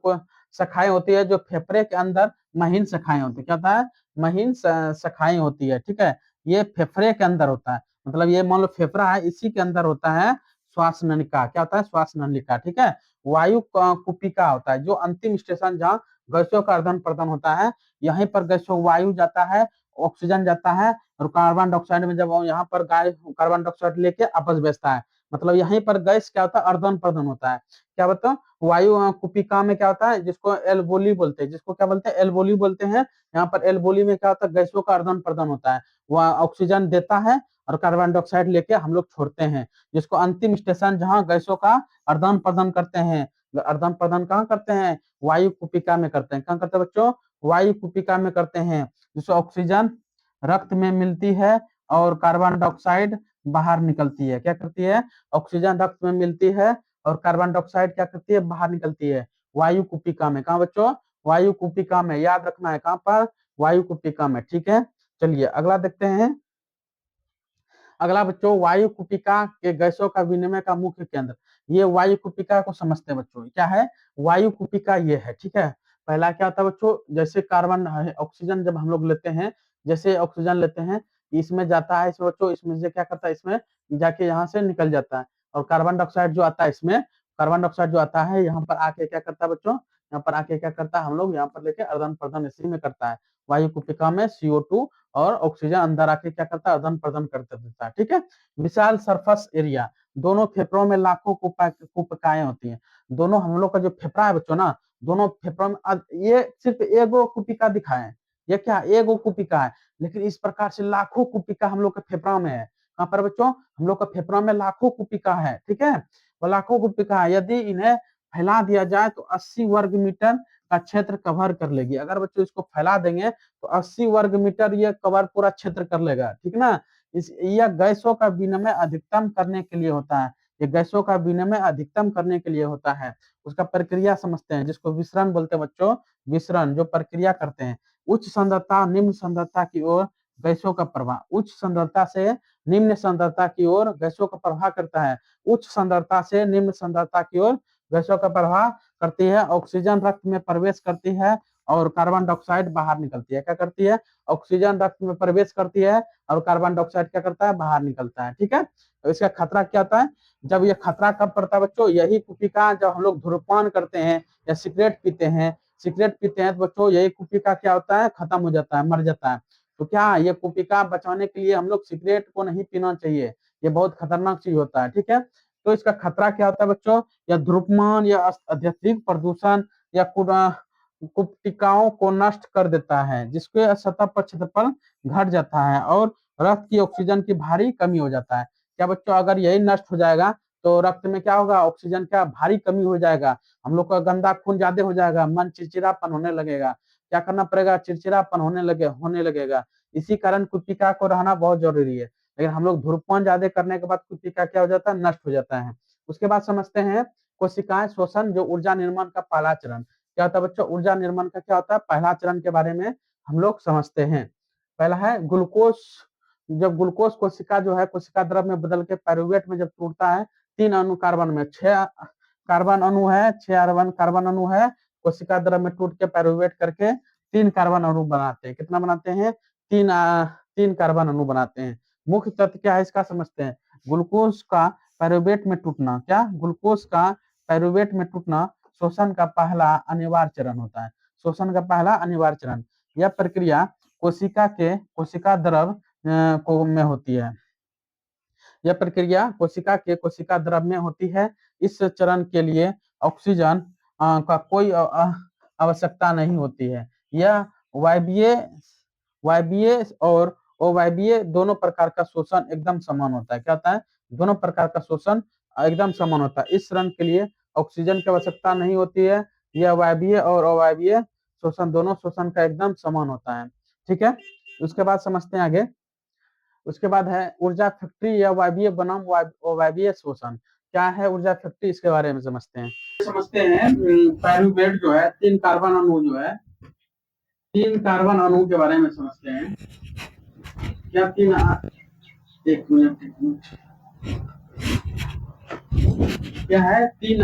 शाखाएं होती है, जो फेफड़े के अंदर महीन शाखाएं होती है। क्या होता है, महीन शाखाएं होती है। ठीक है, ये फेफड़े के अंदर होता है, मतलब ये मान लो फेफड़ा है, इसी के अंदर होता है श्वास नलिका। क्या होता है, श्वास नलिका। ठीक है, वायु कुपिका होता है, जो अंतिम स्टेशन जहाँ गैसों का आदान प्रदान होता है। यहीं पर गैसों वायु जाता है, ऑक्सीजन जाता है, और कार्बन डाइऑक्साइड में जब यहाँ पर गाय कार्बन डाइऑक्साइड लेके आपस बेचता है, मतलब यहीं पर गैस क्या होता है, अर्धन प्रदन होता है। क्या बताओ, वायु कुपिका में क्या होता है, जिसको एल्वोली बोलते हैं, जिसको क्या बोलते हैं, एल्वोली बोलते हैं। यहाँ पर एल्वोली में क्या होता है, गैसों का अर्धन प्रदन होता है। वह ऑक्सीजन देता है और कार्बन डाइऑक्साइड लेके हम लोग छोड़ते हैं, जिसको अंतिम स्टेशन जहाँ गैसों का अर्धन प्रदन करते हैं। अर्धन प्रदन कहाँ करते हैं, वायु कुपिका में करते हैं। कहाँ करते हैं बच्चों, वायु कुपिका में करते हैं, जिससे ऑक्सीजन रक्त में मिलती है और कार्बन डाइऑक्साइड बाहर निकलती है। क्या करती है, ऑक्सीजन रक्त में मिलती है और कार्बन डाइऑक्साइड क्या करती है, बाहर निकलती है वायु कुपिका में। कहाँ बच्चों, वायु कुपिका में, याद रखना है कहाँ पर, वायु कुपिका में। ठीक है, चलिए अगला देखते हैं। अगला बच्चों, वायु कुपिका के गैसों का विनिमय का मुख्य केंद्र। ये वायु कुपिका को समझते हैं बच्चों, क्या है वायु कुपिका, ये है। ठीक है, पहला क्या होता है बच्चों, जैसे कार्बन ऑक्सीजन जब हम लोग लेते हैं, जैसे ऑक्सीजन लेते हैं, इसमें जाता है, इसमें बच्चों, इसमें से क्या करता है, इसमें जाके यहाँ से निकल जाता है। और कार्बन डाइऑक्साइड जो आता है इसमें, कार्बन डाइऑक्साइड जो आता है यहाँ पर आके क्या करता है बच्चों, यहाँ पर आके क्या करता है, हम लोग यहाँ पर लेके अर्धन प्रदन इसी में करता है। वायु कुपिका में CO2 और ऑक्सीजन अंदर आके क्या करता है, आदान प्रदान करते देता है। ठीक है, विशाल सरफेस एरिया, दोनों फेफड़ों में लाखों कुपिकाएं होती हैं। दोनों हम लोग का जो फेफड़ा है बच्चों ना, दोनों फेफड़ों में ये सिर्फ एगो कुपिका दिखाए, ये क्या एगो कुपिका है, लेकिन इस प्रकार से लाखों कुपिका हम लोग के फेफड़ा में है। कहाँ पर बच्चों, हम लोग का फेफड़ा में लाखों कुपिका है। ठीक है, वो लाखों कुपिका है, यदि इन्हें फैला दिया जाए तो 80 वर्ग मीटर का क्षेत्र कवर कर लेगी। अगर बच्चों इसको फैला देंगे तो 80 वर्ग मीटर ये कवर पूरा क्षेत्र कर लेगा। ठीक ना, यह गैसों का विनिमय अधिकतम करने के लिए होता है। ये गैसों का विनिमय अधिकतम करने के लिए होता है। उसका प्रक्रिया समझते हैं, जिसको विसरण बोलते हैं बच्चों, विसरण जो प्रक्रिया करते हैं। उच्च सांद्रता निम्न सांद्रता की ओर गैसों का प्रवाह, उच्च सांद्रता से निम्न सांद्रता की ओर गैसों का प्रवाह करता है। उच्च सांद्रता से निम्न सांद्रता की ओर गैसों का प्रवाह करती है। ऑक्सीजन रक्त में प्रवेश करती है और कार्बन डाइऑक्साइड बाहर निकलती है। क्या करती है, ऑक्सीजन रक्त में प्रवेश करती है और कार्बन डाइऑक्साइड क्या करता है, बाहर निकलता है। ठीक है, तो इसका खतरा क्या होता है, जब ये खतरा कब पड़ता है बच्चों, यही कुपिका जब हम लोग धूम्रपान करते हैं या सिगरेट पीते हैं, सिगरेट पीते हैं तो बच्चों यही कुपिका क्या होता है, खत्म हो जाता है, मर जाता है। तो क्या ये कुपिका बचाने के लिए हम लोग सिगरेट को नहीं पीना चाहिए, ये बहुत खतरनाक चीज होता है। ठीक है, तो इसका खतरा क्या होता है बच्चों, या धूम्रपान या अत्यधिक प्रदूषण या कुपिकाओं को नष्ट कर देता है, जिसके सतह पर क्षेत्रफल घट जाता है और रक्त की ऑक्सीजन की भारी कमी हो जाता है। क्या बच्चों, अगर यही नष्ट हो जाएगा तो रक्त में क्या होगा, ऑक्सीजन का भारी कमी हो जाएगा, हम लोग का गंदा खून ज्यादा हो जाएगा, मन चिड़चिड़ापन होने लगेगा। क्या करना पड़ेगा, चिड़चिड़ापन होने लगेगा। इसी कारण कुपिका को रहना बहुत जरूरी है। लेकिन हम लोग धूम्रपान ज्यादा करने के बाद कुपिका क्या हो जाता है, नष्ट हो जाता है। उसके बाद समझते हैं कोशिकाएं शोषण, जो ऊर्जा निर्माण का पहला चरण। क्या होता है बच्चों, ऊर्जा निर्माण का क्या होता है, पहला चरण के बारे में हम लोग समझते हैं। पहला है ग्लूकोज। जब ग्लूकोज कोशिका जो है, कोशिका द्रव में बदल के पायरुवेट में जब टूटता है, 3 अणु कार्बन में, 6 कार्बन अणु है, 6 कार्बन अणु है, कोशिका द्रव में टूट के पायरुवेट करके 3 कार्बन अणु बनाते हैं। कितना बनाते हैं, 3 कार्बन अणु बनाते हैं। मुख्य तथ्य क्या है इसका समझते हैं। ग्लूकोज का पायरुवेट में टूटना, क्या ग्लूकोज का पायरुवेट में टूटना शोषण का पहला अनिवार्य चरण होता है। शोषण का पहला अनिवार्य चरण, यह प्रक्रिया कोशिका द्रव को में होती है। यह प्रक्रिया कोशिका द्रव में होती है। इस चरण के लिए ऑक्सीजन का कोई आवश्यकता नहीं होती है। यह वायवीय वायवीय और अवायवीय दोनों प्रकार का शोषण एकदम समान होता है। क्या होता है, दोनों प्रकार का शोषण एकदम समान होता है। इस चरण के लिए ऑक्सीजन की आवश्यकता नहीं होती है। यह वायवीय और अवायवीय शोषण, दोनों शोषण का एकदम समान होता है। ठीक है, उसके बाद समझते हैं आगे। उसके बाद है ऊर्जा फैक्ट्री या वायवीय बनाम वायवीय शोषण। क्या है ऊर्जा फैक्ट्री, इसके बारे में समझते हैं। पायरुवेट जो है, 3 कार्बन अणु जो है, 3 कार्बन अणु के बारे में समझते हैं। क्या 3, एक मिनट, क्या है, 3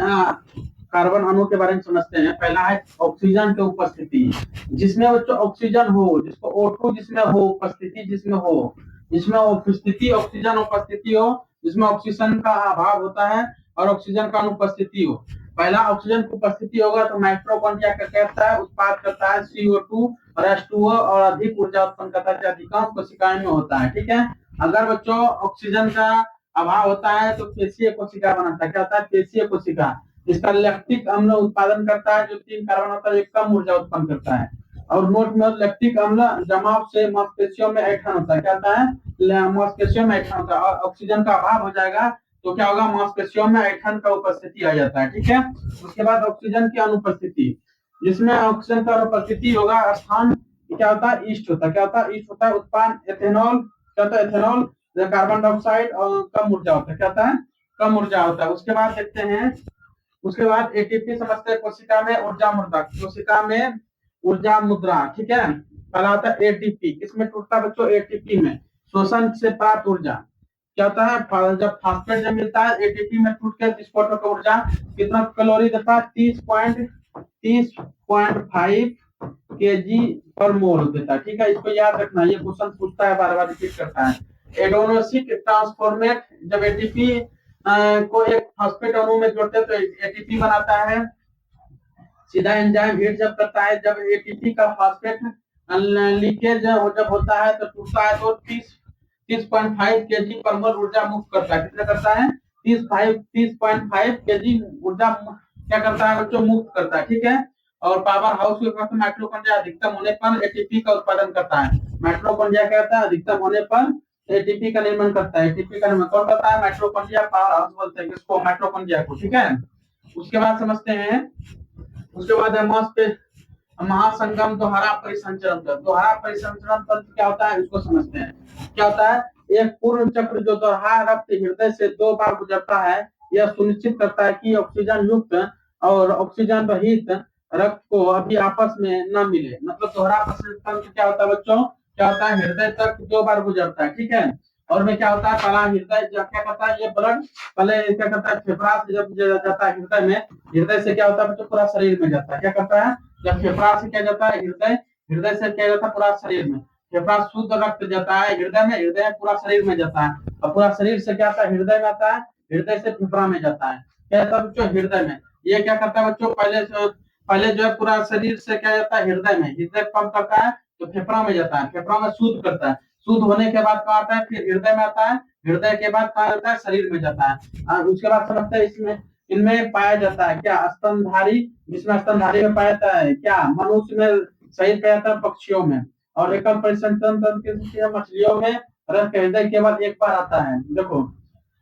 कार्बन अणु के बारे में समझते हैं। पहला है ऑक्सीजन की उपस्थिति, जिसमें बच्चों ऑक्सीजन हो, जिसको O2 जिसमें हो, उपस्थिति जिसमें हो, जिसमें उपस्थिति ऑक्सीजन उपस्थिति हो, जिसमें ऑक्सीजन का अभाव होता है और ऑक्सीजन का अनुपस्थिति हो। पहला ऑक्सीजन की उपस्थिति होगा तो माइटोकॉन्ड्रिया क्या करता है, उत्पाद करता है CO2 और H2O और अधिक ऊर्जा उत्पन्न करता है, अधिकांश कोशिकाएं में होता है। ठीक है, अगर बच्चों ऑक्सीजन का अभाव होता है तो पेशीय कोशिका बनाता है। क्या होता है? पेशीय कोशिका। इसका लैक्टिक अम्ल उत्पादन करता है, जो 3 कार्बन होता है, ये कम ऊर्जा उत्पन्न करता है। और नोट में लैक्टिक अम्ल जमाव से मांसपेशियों में ऐंठन होता है। क्या होता है? मांसपेशियों में ऐंठन होता है, और ऑक्सीजन का अभाव हो जाएगा तो क्या होगा? मांसपेशियों में ऐंठन का उपस्थिति आ जाता है। ठीक है। उसके बाद ऑक्सीजन की अनुपस्थिति, जिसमें ऑक्सीजन का अनुपस्थिति होगा स्थान क्या होता है? ईस्ट होता है। क्या होता है? ईस्ट होता है। उत्पादन एथेनॉल, क्या होता है? एथेनॉल, कार्बन डाइऑक्साइड, और कम ऊर्जा होता है। क्या होता है? कम ऊर्जा होता है। उसके बाद देखते हैं, उसके बाद एटीपी समझते हैं। कोशिका में ऊर्जा मुद्रा, कोशिका में ऊर्जा मुद्रा। ठीक है। पहला होता है एटीपी, किसमें टूटता है बच्चों? एटीपी में। शोषण से प्राप्त ऊर्जा क्या होता है? जब फास्फेट जब मिलता है एटीपी में टूट के विस्फोटक ऊर्जा कितना कैलोरी देता है? 30.5 केजी पर मोल देता है। ठीक है, इसको याद रखना, ये क्वेश्चन पूछता है, बार बार रिपीट करता है। एडोनोसिक ट्रांसफॉर्मेट, जब एटीपी को एक फास्फेट अणु में जोड़ते हैं तो एटीपी बनाता है। सीधा एंजाइम हीट जब करता है, जब एटीपी का फास्फेट लीकेज जब होता है तो टूटता है, तो 30.5 केजी पर मोल ऊर्जा मुक्त करता है। कितना करता है? 30.5 केजी ऊर्जा क्या करता है बच्चों? मुक्त करता है। ठीक है। और पावर हाउस के पास माइटोकॉन्ड्रिया अधिकतम होने पर एटीपी का उत्पादन करता है। माइटोकॉन्ड्रिया क्या करता है? अधिकतम होने पर एटीपी का निर्माण करता है। एटीपी का निर्माण कौन करता है? माइटोकॉन्ड्रिया। पावर हाउस बोलते हैं किसको? माइटोकॉन्ड्रिया को। ठीक है। उसके बाद समझते हैं, उसके बाद है महासंगम दोहरा परिसंचरण तंत्र। दोहरा परिसंचरण तंत्र क्या होता है? इसको समझते हैं। क्या होता है? एक पूर्ण चक्र जो दोहरा रक्त हृदय से 2 बार गुजरता है, यह सुनिश्चित करता है कि ऑक्सीजन युक्त और ऑक्सीजन रहित रक्त को अभी आपस में न मिले। मतलब दोहरा परिसंचरण तंत्र क्या होता है बच्चों? क्या होता है? हृदय तक 2 बार गुजरता है। ठीक है। और में क्या होता है? पहला हृदय जब क्या करता है? ये ब्लड पहले क्या करता है? फेफड़ा से जब जाता है हृदय में, हृदय से क्या होता है बच्चों? पूरा शरीर में जाता है। क्या करता है? जब फेफड़ा से क्या जाता है? हृदय, हृदय से क्या जाता है? पूरा शरीर में। फेफड़ा शुद्ध रक्त जाता है हृदय में, हृदय पूरा शरीर में जाता है, और पूरा शरीर से क्या आता है? हृदय में आता है, हृदय से फेफड़ा में जाता है। क्या जाता है बच्चों? हृदय में। ये क्या करता है बच्चों? पहले जो है पूरा शरीर से क्या जाता है? हृदय में। हृदय पंप करता है तो फेफड़ा में जाता है, फेफड़ा में शुद्ध करता है। शुद्ध होने के बाद कहाँ आता है? फिर हृदय में आता है, हृदय के बाद कहाँ जाता है? शरीर में जाता है। उसके बाद समझते हैं इसमें, इनमें पाया जाता है क्या? स्तनधारी, जिसमें स्तनधारी में पाया जाता है क्या? मनुष्य में सही पाया जाता है, पक्षियों में। और एकल परिसंचरण तंत्र मछलियों में रक्त हृदय केवल एक बार आता है। देखो,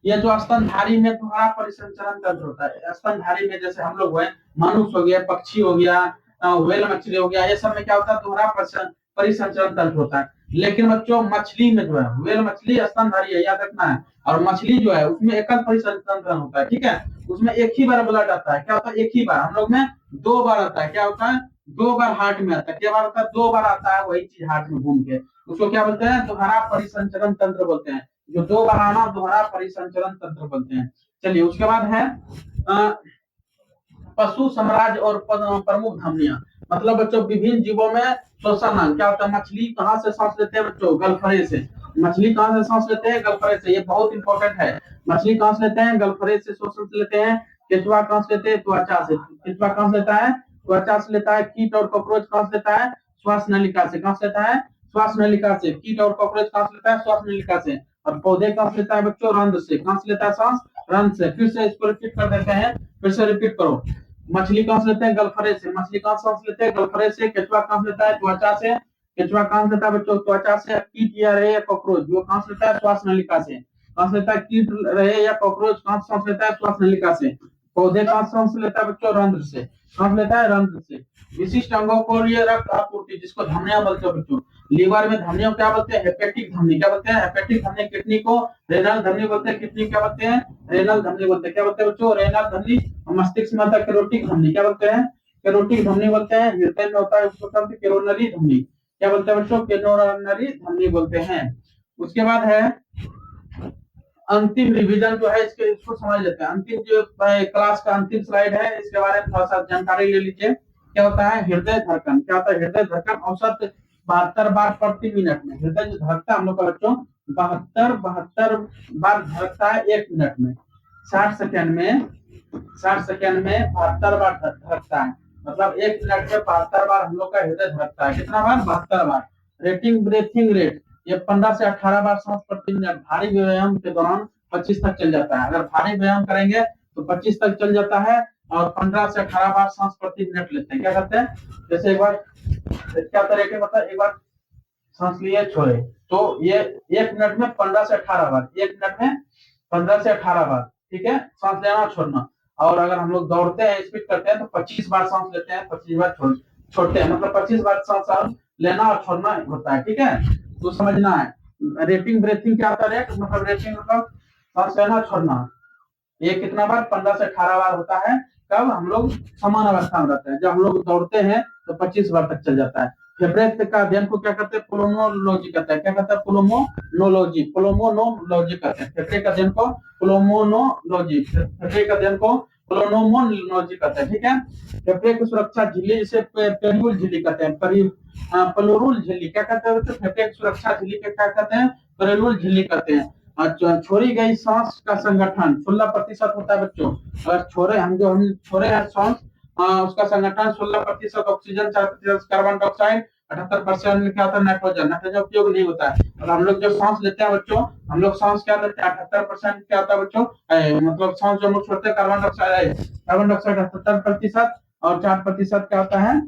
ये जो स्तनधारी में दोहरा परिसंचरण तंत्र होता है, स्तनधारी में जैसे हम लोग हुए, मनुष्य हो गया, पक्षी हो गया, व्हेल मछली हो गया, ये सब में क्या होता है? दोहरा परिसंचरण तंत्र होता है। लेकिन बच्चों मछली में जो है, व्हेल मछली स्तनधारी है, याद रखना है। और मछली जो है उसमें एकल परिसंचरण होता है। ठीक है। उसमें एक ही बार ब्लड आता है। क्या होता है? एक ही बार। हम लोग में 2 बार आता है। क्या होता है? 2 बार हार्ट में आता है। क्या बार आता है? 2 बार आता है, वही चीज हार्ट में घूम के। उसको क्या बोलते हैं? दोहरा परिसंचरण तंत्र बोलते हैं। जो 2 बार आना, दोहरा परिसंचरण तंत्र बोलते हैं। चलिए, उसके बाद है पशु साम्राज्य और प्रमुख धमनियां। मतलब बच्चों विभिन्न जीवों में श्वसन क्या होता है? मछली कहाँ से सांस लेते हैं बच्चों? गलफरे से। मछली कहाँ से सांस लेते हैं? गलफरे से। ये बहुत इंपॉर्टेंट है। मछली कहाँ से लेते हैं? गलफरे से श्वसन लेते हैं। केचुआ कहाँ से लेते हैं? त्वचा से। केचुआ कहाँ से लेता है? त्वचा से लेता है। कीट और कॉकरोच कहाँ से लेता है? श्वास नलिका से। कहाँ से लेता है? श्वास नलिका से। कीट और कॉकरोच कहाँ से लेता है? श्वास नलिका से। और पौधे कहाँ से लेता है बच्चों? रंध्र से। कहाँ से लेता है सांस? रंध्र से। फिर से इसको रिपीट कर देते हैं, फिर से रिपीट करो। मछली कहाँ से लेते हैं? गलफरे से। मछली कहाँ से सांस लेते हैं? गलफरे से। केचुआ कहाँ से लेता है? त्वचा से। केचुआ कहाँ से लेता है बच्चों? त्वचा से। कीट या रहे या कॉकरोच वो कहाँ से लेता है? श्वास नलिका से। कहाँ से लेता है? कीट रहे या कॉकरोच कहाँ से सांस लेता है? श्वास नलिका से। पौधे कहाँ से सांस लेता है बच्चों? रंध्र से। कहाँ से लेता है? रंध्र से। विशिष्ट अंगों को लिए रक्त आपूर्ति, जिसको धमनियां बोलते हैं बच्चों। लीवर में धमनियों क्या बोलते हैं? हेपेटिक धमनी। क्या बोलते हैं? हेपेटिक धमनी। किडनी को रेनल धमनी बोलते हैं। किडनी क्या बोलते हैं? रेनल धमनी बोलते हैं। क्या बोलते हैं बच्चों? रेनल धमनी। मस्तिष्क में होता है कैरोटिक धमनी। क्या बोलते हैं? कैरोटिक धमनी बोलते हैं। हृदय में होता है उसको कैरोनरी धमनी। क्या बोलते हैं बच्चों? कैरोनरी धमनी बोलते हैं। उसके बाद है अंतिम रिवीजन जो है, इसको समझ लेते हैं। अंतिम जो क्लास का अंतिम स्लाइड है, इसके बारे में थोड़ा सा जानकारी ले लीजिए। क्या होता है हृदय धड़कन? क्या होता है हृदय धड़कन? औसत 72 बार प्रति मिनट में हृदय जो धड़कता है हम लोग का बच्चों, 72 बार धड़कता है 1 मिनट में। 60 सेकेंड में 72 बार धड़कता है। मतलब 1 मिनट में 72 बार हम लोग का हृदय धड़कता है। कितना बार? 72 बार। रेटिंग ब्रेथिंग रेट, ये 15 से 18 बार सांस प्रति मिनट भारी व्यायाम के दौरान 25 तक चल जाता है। अगर भारी व्यायाम करेंगे तो 25 तक चल जाता है, और 15 से 18 बार सांस प्रति मिनट लेते हैं। क्या करते हैं, जैसे एक बार क्या तरीके, मतलब एक बार सांस लिए छोड़े, तो ये 1 मिनट में 15 से 18 बार, 1 मिनट में 15 से 18 बार, ठीक है, सांस लेना और छोड़ना। और अगर हम लोग दौड़ते हैं, स्पीड करते हैं, तो 25 बार सांस लेते हैं, 25 बार छोड़ते हैं, मतलब 25 बार सांस लेना और छोड़ना होता है, ठीक है। तो समझना है, रेटिंग ब्रेथिंग क्या होता है, रेट मतलब रेटिंग मतलब सांस लेना छोड़ना, ये कितना बार, 15 से 18 बार होता है। कब हम लोग समान अवस्था में रहते हैं, जब हम लोग दौड़ते हैं तो 25 बार तक चल जाता है। फेफड़े का अध्ययन को क्या कहते हैं, पुल्मोनोलॉजी कहते हैं। क्या कहते हैं, पुल्मोनोलॉजी, पुल्मोनोलॉजी कहते हैं। फेफड़े का अध्ययन को पुल्मोनोलॉजी, फेफड़े का अध्ययन को पुल्मोनोलॉजी कहते हैं, ठीक है। फेफड़े की सुरक्षा झिल्ली, जिसे पेरियूल झिल्ली कहते हैं, प्लोरूल झिल्ली। क्या कहते हैं, फेफड़े की सुरक्षा झिल्ली के क्या कहते हैं, पेरियूल झिल्ली कहते हैं। छोड़ी गई सांस का संगठन 16% होता है बच्चों। अगर हम छोड़े हैं सांस, उसका संगठन 16% ऑक्सीजन, 4% कार्बन डाइऑक्साइड, 78% क्या होता है, नाइट्रोजन। नाइट्रोजन उपयोग नहीं होता है। और हम लोग जो सांस लेते हैं बच्चों, हम लोग सांस क्या लेते हैं, 78% क्या होता है बच्चों, मतलब सांस जो हम लोग छोड़ते हैं, कार्बन डाइऑक्साइड 78%, और 4% क्या होता है,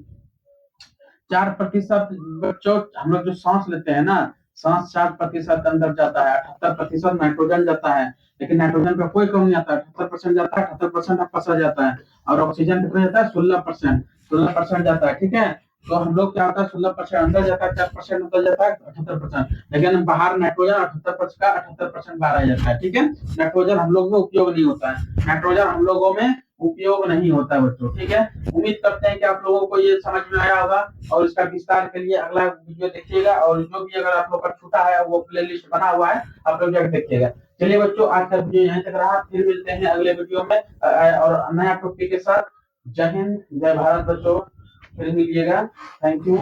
4% बच्चों हम लोग जो सांस लेते हैं ना, सांस 4% अंदर जाता है, 78% नाइट्रोजन जाता है। लेकिन नाइट्रोजन का कोई कम नहीं आता है, 78% जाता है, 78% फंसा जाता है। और ऑक्सीजन कितना जाता है, 16% जाता है, ठीक है। तो हम लोग क्या होता है, 16% अंदर जाता है, 4% अंदर जाता है, 78%। लेकिन बाहर नाइट्रोजन 78% बाहर आ जाता है, ठीक है। नाइट्रोजन हम लोग में उपयोग नहीं होता है, नाइट्रोजन हम लोगों में उपयोग नहीं होता है बच्चों, ठीक है। उम्मीद करते हैं कि आप लोगों को ये समझ में आया होगा, और इसका विस्तार के लिए अगला वीडियो देखिएगा, और जो भी अगर आप लोग का छूटा है वो प्लेलिस्ट बना हुआ है, आप लोग जाकर देखिएगा। चलिए बच्चों, आज का वीडियो यहीं तक रहा, फिर मिलते हैं अगले वीडियो में और नया टॉपिक के साथ। जय हिंद, जय भारत बच्चों, फिर मिलिएगा। Thank you.